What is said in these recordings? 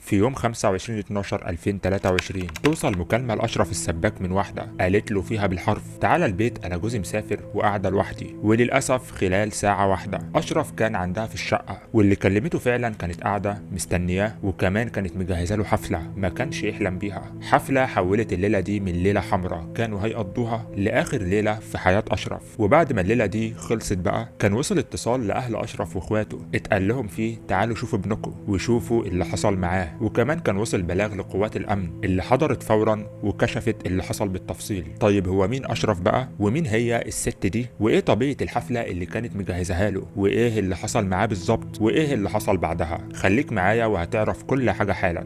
في يوم 25/12/2023 توصل مكالمة لأشرف السباك من واحدة قالت له فيها بالحرف: تعالى البيت أنا جوزي مسافر وقاعدة لوحدي. وللأسف خلال ساعة واحدة أشرف كان عندها في الشقة، واللي كلمته فعلا كانت قاعدة مستنياه، وكمان كانت مجهزة له حفلة ما كانش يحلم بيها. حفلة حولت الليلة دي من ليلة حمراء كانوا هيقضوها لآخر ليلة في حياة أشرف. وبعد ما الليلة دي خلصت بقى كان وصل اتصال لأهل أشرف وإخواته اتقال لهم فيه: تعالوا شوفوا ابنكم وشوفوا اللي حصل معاه. وكمان كان وصل بلاغ لقوات الأمن اللي حضرت فورا وكشفت اللي حصل بالتفصيل. طيب هو مين أشرف بقى؟ ومين هي الست دي؟ وإيه طبيعة الحفلة اللي كانت مجهزها له؟ وإيه اللي حصل معاه بالظبط؟ وإيه اللي حصل بعدها؟ خليك معايا وهتعرف كل حاجة حالا.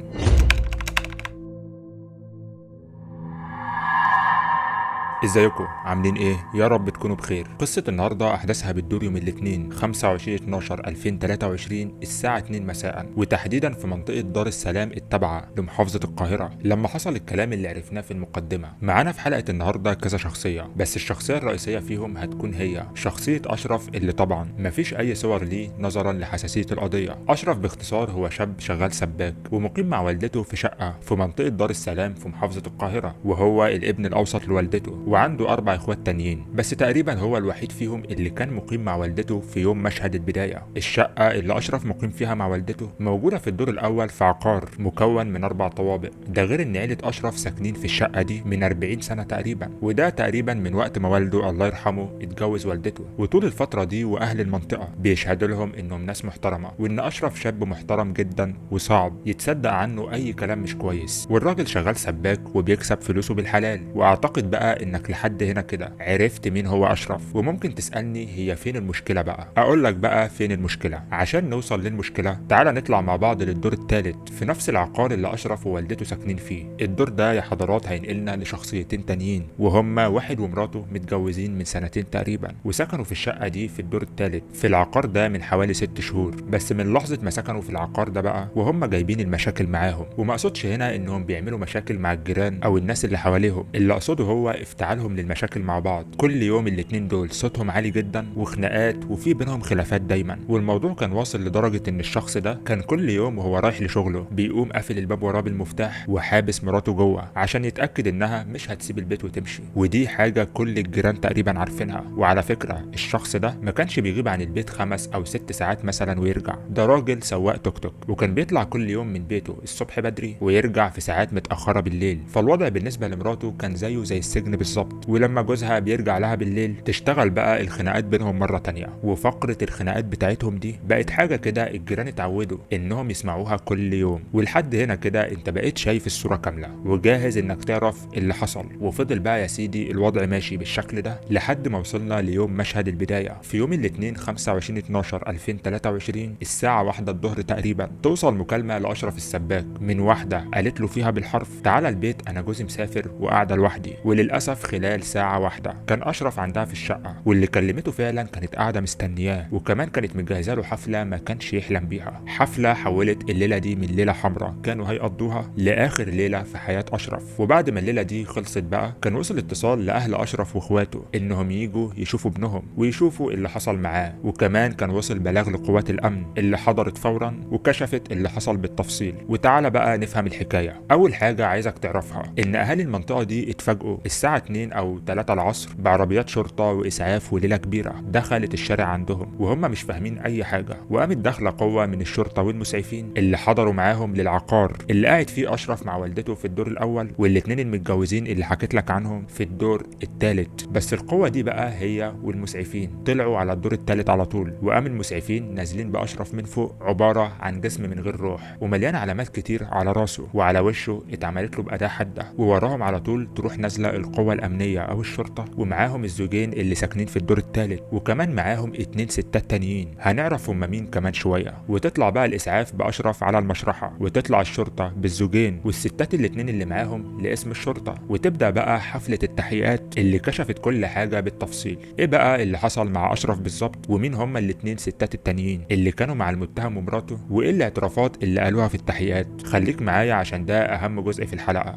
ازيكم عاملين ايه؟ يا رب تكونوا بخير. قصة النهاردة احداثها بتدور يوم الاثنين 25/12/2023 الساعة 2 مساء، وتحديدا في منطقة دار السلام التابعة لمحافظة القاهرة، لما حصل الكلام اللي عرفناه في المقدمة. معانا في حلقة النهاردة كذا شخصية، بس الشخصية الرئيسية فيهم هتكون هي شخصية أشرف، اللي طبعا مفيش أي صور ليه نظرا لحساسية القضية. أشرف باختصار هو شاب شغال سباك ومقيم مع والدته في شقة في منطقة دار السلام في محافظة القاهرة، وهو الابن الأوسط لوالدته، وعنده 4 اخوات تانيين، بس تقريبا هو الوحيد فيهم اللي كان مقيم مع والدته في يوم مشهد البداية. الشقة اللي أشرف مقيم فيها مع والدته موجودة في الدور الأول في عقار مكون من 4 طوابق، ده غير إن عيلة أشرف ساكنين في الشقة دي من 40 سنة تقريبا، وده تقريبا من وقت ما والده الله يرحمه اتجوز والدته. وطول الفترة دي وأهل المنطقة بيشهدوا لهم إنهم ناس محترمة، وإن أشرف شاب محترم جدا وصعب يتصدق عنه أي كلام مش كويس، والراجل شغال سباك وبيكسب فلوسه بالحلال. وأعتقد بقى إنك لحد هنا كده عرفت مين هو أشرف، وممكن تسألني هي فين المشكلة بقى؟ أقول لك بقى فين المشكلة. عشان نوصل للمشكلة تعالى نطلع مع بعض للدور الثالث في نفس العقار اللي أشرف ووالدته ساكنين فيه. الدور ده يا حضرات هينقلنا لشخصيتين تانيين، وهما واحد ومراته متجوزين من 2 تقريبا، وسكنوا في الشقة دي في الدور الثالث في العقار ده من حوالي 6 شهور. بس من لحظة ما سكنوا في العقار ده بقى وهم جايبين المشاكل معاهم، وما اقصدش هنا انهم بيعملوا مشاكل مع الجيران او الناس اللي حواليهم، اللي اقصده هو افتعالهم للمشاكل مع بعض. كل يوم الاتنين دول صوتهم عالي جدا وخناقات وفي بينهم خلافات دايما، والموضوع كان واصل لدرجة ان الشخص ده كان كل يوم وهو رايح لشغله بيقوم قافل الباب وراه بالمفتاح وحابس مراته جوه عشان يتأكد انها مش هتسيب البيت وتمشي. ودي حاجة كل الجيران تقريبا عارفينها. وعلى فكرة الشخص ده ما كانش بيغيب عن البيت 5 أو 6 ساعات مثلا ويرجع، ده راجل سواق توك توك، وكان بيطلع كل يوم من بيته الصبح بدري ويرجع في ساعات متأخرة بالليل. فالوضع بالنسبة لمراته كان زيه زي السجن بالظبط. ولما جوزها بيرجع لها بالليل تشتغل بقى الخناقات بينهم مرة تانية، وفقرة الخناقات بتاعتهم دي بقت حاجة كده الجيران اتعودوا انهم يسمعوها كل يوم. ولحد هنا كده انت بقيت شايف الصورة كاملة وجاهز انك تعرف اللي حصل. وفضل بقى يا سيدي الوضع ماشي بالشكل ده لحد ما وصلنا ليوم مشهد البداية في يوم الاثنين 25/12/2023 الساعة 1 الظهر تقريبا. توصل مكالمة لأشرف السباك من واحدة قالت له فيها بالحرف: تعالى البيت أنا جوزي مسافر وقاعدة لوحدي. وللأسف خلال ساعة واحدة كان أشرف عندها في الشقة، واللي كلمته فعلا كانت قاعدة مستنياه، وكمان كانت مجهزة له حفلة ما كانش يحلم بيها. حفلة حولت الليلة دي من ليلة حمراء كانوا هيقضوها لآخر ليلة في حياة أشرف. وبعد ما الليلة دي خلصت بقى كان وصل اتصال لأهل أشرف وإخواته إنهم يجوا يشوفوا ابنهم ويشوفوا اللي حصل معاه. وكمان كان وصل بلاغ لقوات الأمن اللي حضرت فورا وكشفت اللي حصل بالتفصيل. وتعالى بقى نفهم الحكاية. أول حاجة عايزك تعرفها إن أهالي المنطقة دي اتفاجئوا الساعة 2 أو 3 العصر بعربيات شرطة وإسعاف وليلة كبيرة دخلت الشارع عندهم وهم مش فاهمين أي حاجة. وقامت داخلة قوة من الشرطة والمسعفين اللي حضروا معاهم للعقار اللي قاعد فيه أشرف مع والدته في الدور الأول، والاتنين المتجوزين اللي حكيت لك عنهم في الدور الثالث. بس القوة دي بقى هي والمسعفين طلعوا على الدور الثالث على طول، وقام المسعفين نازلين بأشرف من فوق عبارة عن جسم من غير روح ومليان علامات كتير على راسه وعلى وشه اتعملت له بأداة حادة. ووراهم على طول تروح نازلة القوة الأمنية أو الشرطة ومعاهم الزوجين اللي ساكنين في الدور الثالث، وكمان معاهم 2 ستات تانيين هنعرف هم مين كمان شوية. وتطلع بقى الإسعاف بأشرف على المشرحة، وتطلع الشرطة بالزوجين والستات الاتنين اللي معاهم لاسم الشرطة، وتبدأ بقى حفلة التحقيقات اللي كشفت كل حاجة بالتفصيل. ايه بقى اللي حصل مع أشرف بالظبط، ومين هما الاتنين ستات التانيين اللي كانوا مع المتهم ومراته، وايه الاعترافات اللي قالوها في التحقيقات. خليك معايا عشان ده أهم جزء في الحلقة.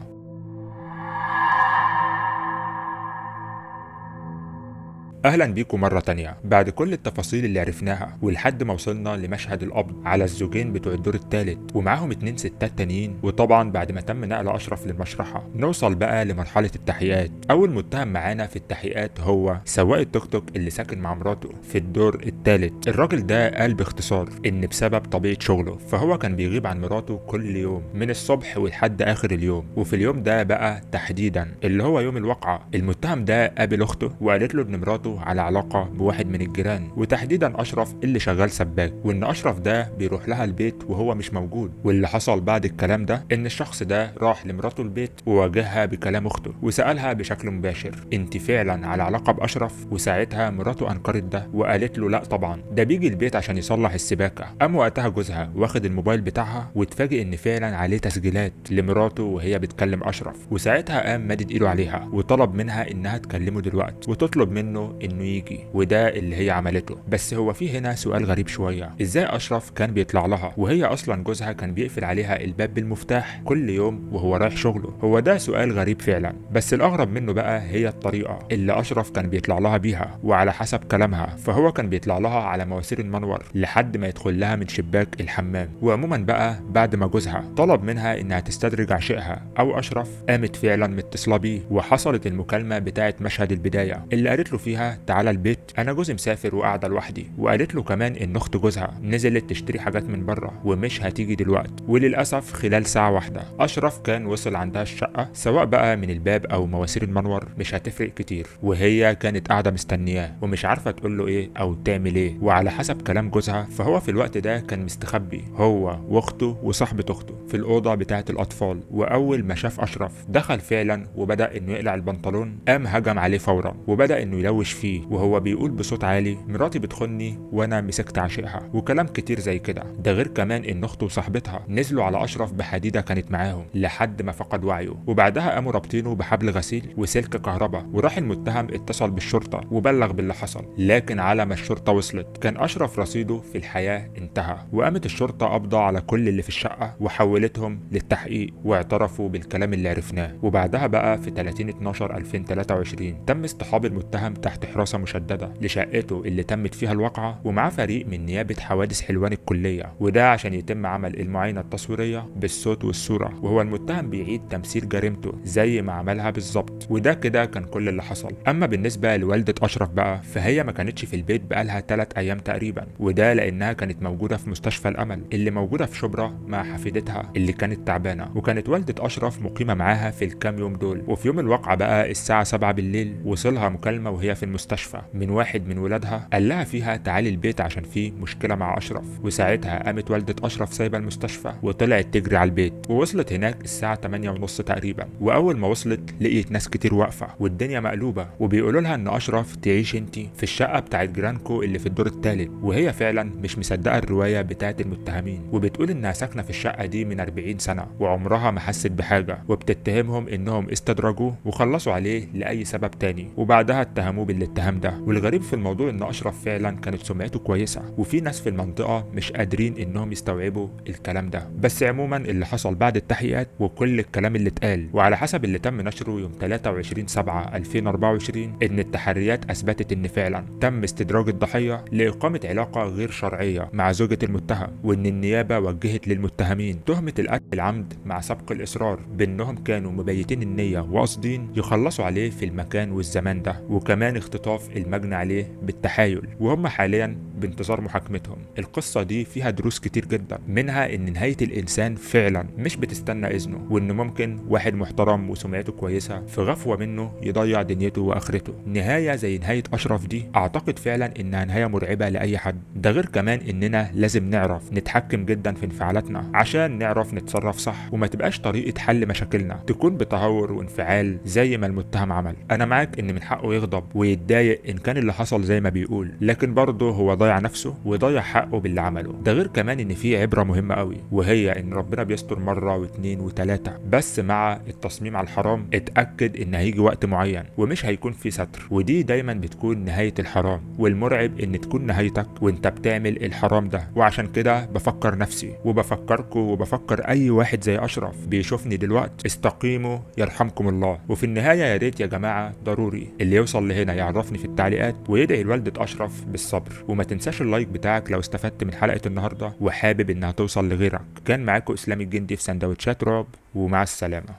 اهلا بيكم مرة تانية بعد كل التفاصيل اللي عرفناها ولحد ما وصلنا لمشهد القبض على الزوجين بتوع الدور الثالث ومعاهم 2 ستات تانيين. وطبعا بعد ما تم نقل اشرف للمشرحة نوصل بقى لمرحلة التحقيقات. اول متهم معانا في التحقيقات هو سواق التوك توك اللي ساكن مع مراته في الدور الثالث. الراجل ده قال باختصار ان بسبب طبيعة شغله فهو كان بيغيب عن مراته كل يوم من الصبح ولحد اخر اليوم. وفي اليوم ده بقى تحديدا اللي هو يوم الواقعة المتهم ده قابل اخته وقالت له ان مراته على علاقة بواحد من الجيران وتحديدا اشرف اللي شغال سباك، وان اشرف ده بيروح لها البيت وهو مش موجود. واللي حصل بعد الكلام ده ان الشخص ده راح لمراته البيت وواجهها بكلام اخته وسألها بشكل مباشر انت فعلا على علاقة باشرف؟ وساعتها مراته انكرت ده وقالت له لا طبعا، ده بيجي البيت عشان يصلح السباكة. قام وقتها جوزها واخد الموبايل بتاعها واتفاجئ ان فعلا عليه تسجيلات لمراته وهي بتكلم اشرف. وساعتها قام مدد ايده عليها وطلب منها انها تكلمه دلوقتي وتطلب منه انه يجي، وده اللي هي عملته. بس هو في هنا سؤال غريب شويه، ازاي اشرف كان بيطلع لها وهي اصلا جوزها كان بيقفل عليها الباب بالمفتاح كل يوم وهو رايح شغله؟ هو ده سؤال غريب فعلا. بس الاغرب منه بقى هي الطريقه اللي اشرف كان بيطلع لها بيها. وعلى حسب كلامها فهو كان بيطلع لها على مواسير المنور لحد ما يدخل لها من شباك الحمام. وعموما بقى بعد ما جوزها طلب منها انها تستدرج عشقها او اشرف قامت فعلا متصله بيه وحصلت المكالمه بتاعه مشهد البدايه اللي قالت له فيها تعالى البيت انا جوزي مسافر وقاعده لوحدي. وقالت له كمان ان اخت جوزها نزلت تشتري حاجات من بره ومش هتيجي دلوقتي. وللاسف خلال ساعه واحده اشرف كان وصل عندها الشقه، سواء بقى من الباب او مواسير المنور مش هتفرق كتير. وهي كانت قاعده مستنياه ومش عارفه تقول له ايه او تعمل ايه. وعلى حسب كلام جوزها فهو في الوقت ده كان مستخبي هو واخته وصاحبه اخته في الاوضه بتاعه الاطفال. واول ما شاف اشرف دخل فعلا وبدا انه يقلع البنطلون، قام هجم عليه فورا وبدا انه يلوش فيه وهو بيقول بصوت عالي مراتي بتخني وانا مسكت عشقها وكلام كتير زي كده. ده غير كمان ان اخته وصاحبتها نزلوا على اشرف بحديده كانت معاهم لحد ما فقد وعيه. وبعدها قاموا رابطينه بحبل غسيل وسلك كهرباء. وراح المتهم اتصل بالشرطه وبلغ باللي حصل، لكن على ما الشرطه وصلت كان اشرف رصيده في الحياه انتهى. وقامت الشرطه قبضه على كل اللي في الشقه وحولتهم للتحقيق واعترفوا بالكلام اللي عرفناه. وبعدها بقى في 30/12/2023 تم اصطحاب المتهم تحت حراسه مشدده لشقته اللي تمت فيها الواقعه، ومعاه فريق من نيابه حوادث حلوان الكليه، وده عشان يتم عمل المعاينه التصويريه بالصوت والصوره. وهو المتهم بيعيد تمثيل جريمته زي ما عملها بالظبط. وده كده كان كل اللي حصل. اما بالنسبه لوالده اشرف بقى فهي ما كانتش في البيت بقالها 3 ايام تقريبا، وده لانها كانت موجوده في مستشفى الامل اللي موجوده في شبرا مع حفيدتها اللي كانت تعبانه. وكانت والده اشرف مقيمه معاها في الكام يوم دول. وفي يوم الواقعه بقى الساعه 7 بالليل وصلها مكالمه وهي في المستشفى من واحد من ولادها قال لها فيها تعالي البيت عشان في مشكله مع اشرف. وساعتها قامت والده اشرف سايبه المستشفى وطلعت تجري على البيت. ووصلت هناك الساعه 8:30 تقريبا. واول ما وصلت لقيت ناس كتير واقفه والدنيا مقلوبه وبيقولوا لها ان اشرف تعيش انتي في الشقه بتاعت جيرانكو اللي في الدور الثالث. وهي فعلا مش مصدقه الروايه بتاعت المتهمين وبتقول انها ساكنه في الشقه دي من 40 سنه وعمرها ما حست بحاجه، وبتتهمهم انهم استدرجوه وخلصوا عليه لاي سبب تاني. وبعدها اتهموه بالاتهام ده. والغريب في الموضوع ان اشرف فعلا كانت سمعته كويسه وفي ناس في المنطقه مش قادرين انهم يستوعبوا الكلام ده. بس عموما اللي حصل بعد التحقيقات وكل الكلام اللي اتقال وعلى حسب اللي تم نشره يوم 23/7/2024 ان التحريات اثبتت ان فعلا تم استدراج الضحيه لاقامه علاقه غير شرعيه مع زوجة المتهم، وان النيابه وجهت للمتهمين تهمه القتل العمد مع سبق الاصرار بانهم كانوا مبيتين النيه وقاصدين يخلصوا عليه في المكان والزمان ده، وكمان اختطاف المجني عليه بالتحايل. وهم حاليا بانتظار محاكمتهم. القصه دي فيها دروس كتير جدا، منها ان نهايه الانسان فعلا مش بتستنى اذنه، وان ممكن واحد محترم وسمعته كويسه في غفوه منه يضيع دنيته واخرته. نهايه زي نهايه اشرف دي اعتقد فعلا انها نهايه مرعبه لاي حد. ده غير كمان اننا لازم نعرف نتحكم جدا في انفعالاتنا عشان نعرف نتصرف صح، وما تبقاش طريقه حل مشاكلنا تكون بتهور وانفعال زي ما المتهم عمل. انا معاك ان من حقه يغضب ويتضايق ان كان اللي حصل زي ما بيقول، لكن برضه هو ضيع يضيع نفسه ويضيع حقه باللي عمله. ده غير كمان ان في عبره مهمه قوي، وهي ان ربنا بيستر مره واثنين وثلاثه، بس مع التصميم على الحرام اتاكد ان هيجي وقت معين ومش هيكون في ستر، ودي دايما بتكون نهايه الحرام. والمرعب ان تكون نهايتك وانت بتعمل الحرام ده. وعشان كده بفكر نفسي وبفكركم وبفكر اي واحد زي اشرف بيشوفني دلوقتي، استقيموا يرحمكم الله. وفي النهايه يا ريت يا جماعه ضروري اللي يوصل لهنا يعرفني في التعليقات ويدعي لوالده اشرف بالصبر. وما تنساش اللايك بتاعك لو استفدت من حلقه النهارده وحابب انها توصل لغيرك. كان معاكم اسلام الجندي في سندوتشات رعب، ومع السلامه.